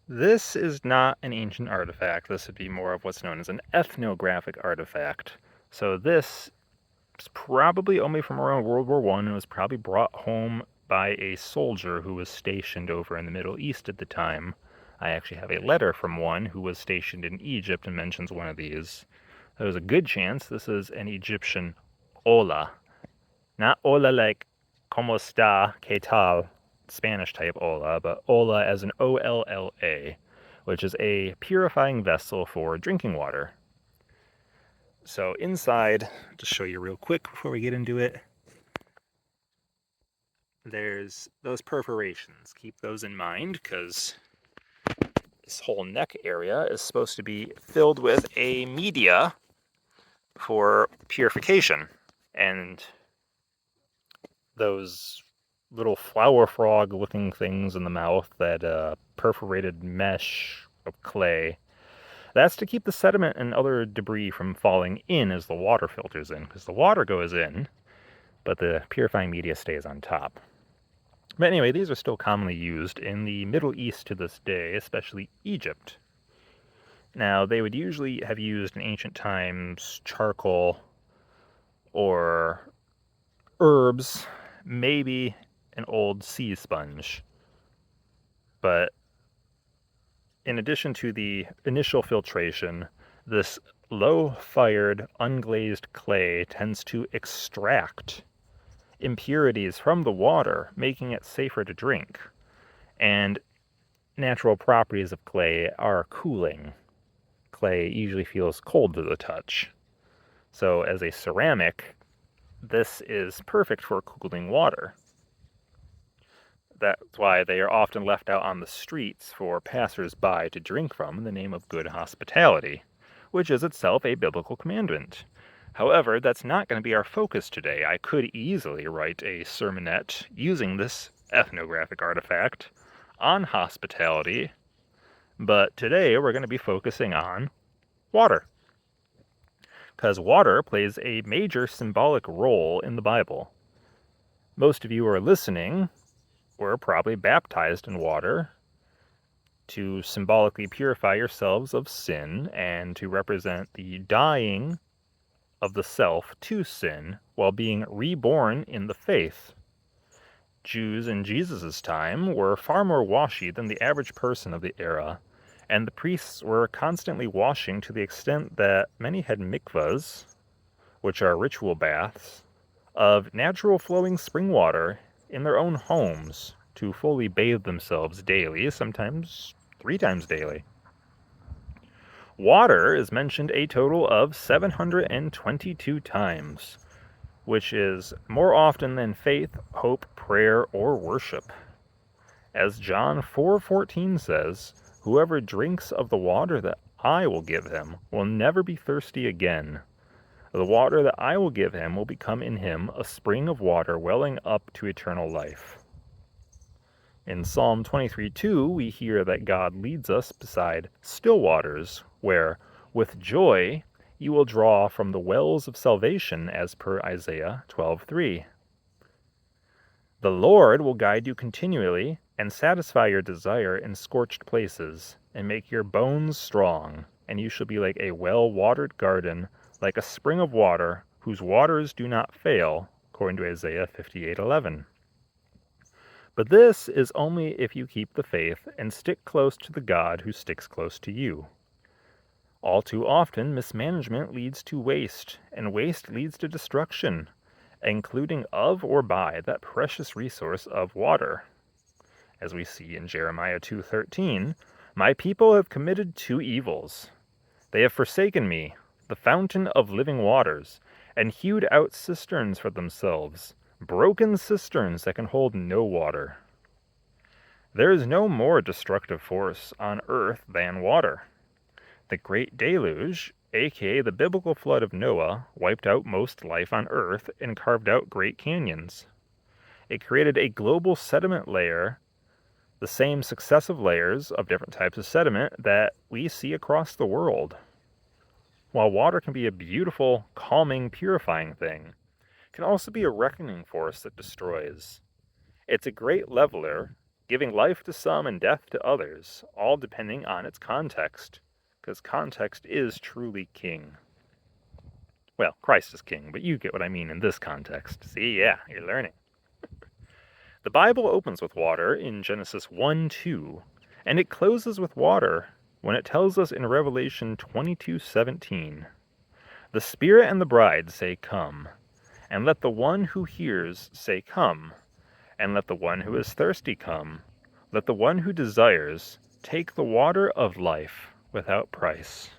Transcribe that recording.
This is not an ancient artifact. This would be more of what's known as an ethnographic artifact. So this is probably only from around World War I and was probably brought home by a soldier who was stationed over in the Middle East at the time. I actually have a letter from one who was stationed in Egypt and mentions one of these. There's a good chance this is an Egyptian Olla. Not Olla like como está, que tal, Spanish type Olla, but Olla as an O-L-L-A, which is a purifying vessel for drinking water. So inside, to show you real quick before we get into it, there's those perforations. Keep those in mind because this whole neck area is supposed to be filled with a media for purification. And those little flower frog looking things in the mouth, that perforated mesh of clay, that's to keep the sediment and other debris from falling in as the water filters in, because the water goes in, but the purifying media stays on top. But anyway, these are still commonly used in the Middle East to this day, especially Egypt. Now, they would usually have used in ancient times charcoal or herbs, maybe an old sea sponge. But in addition to the initial filtration, this low-fired, unglazed clay tends to extract impurities from the water, making it safer to drink. And natural properties of clay are cooling. Clay usually feels cold to the touch. So as a ceramic, this is perfect for cooling water. That's why they are often left out on the streets for passers-by to drink from in the name of good hospitality, which is itself a biblical commandment. However, that's not going to be our focus today. I could easily write a sermonette using this ethnographic artifact on hospitality, but today we're going to be focusing on water. Because water plays a major symbolic role in the Bible. Most of you who are listening were probably baptized in water to symbolically purify yourselves of sin and to represent the dying of the self to sin while being reborn in the faith. Jews in Jesus' time were far more washy than the average person of the era, and the priests were constantly washing to the extent that many had mikvahs, which are ritual baths, of natural flowing spring water in their own homes to fully bathe themselves daily, sometimes 3 times daily. Water is mentioned a total of 722 times, which is more often than faith, hope, prayer, or worship. As John 4:14 says, "Whoever drinks of the water that I will give him will never be thirsty again. The water that I will give him will become in him a spring of water welling up to eternal life." In Psalm 23:2, we hear that God leads us beside still waters, where, with joy, you will draw from the wells of salvation, as per Isaiah 12:3. The Lord will guide you continually and satisfy your desire in scorched places, and make your bones strong, and you shall be like a well-watered garden, like a spring of water, whose waters do not fail, according to Isaiah 58:11. But this is only if you keep the faith and stick close to the God who sticks close to you. All too often, mismanagement leads to waste, and waste leads to destruction, including of or by that precious resource of water. As we see in Jeremiah 2:13, "My people have committed 2 evils. They have forsaken me, the fountain of living waters, and hewed out cisterns for themselves, broken cisterns that can hold no water." There is no more destructive force on earth than water. The Great Deluge, aka the biblical flood of Noah, wiped out most life on earth and carved out great canyons. It created a global sediment layer, the same successive layers of different types of sediment that we see across the world. While water can be a beautiful, calming, purifying thing, it can also be a reckoning force that destroys. It's a great leveler, giving life to some and death to others, all depending on its context, because context is truly king. Well, Christ is king, but you get what I mean in this context. See, yeah, you're learning. The Bible opens with water in Genesis 1:2, and it closes with water when it tells us in Revelation 22:17, "The Spirit and the bride say, 'Come,' and let the one who hears say, 'Come,' and let the one who is thirsty come. Let the one who desires take the water of life without price."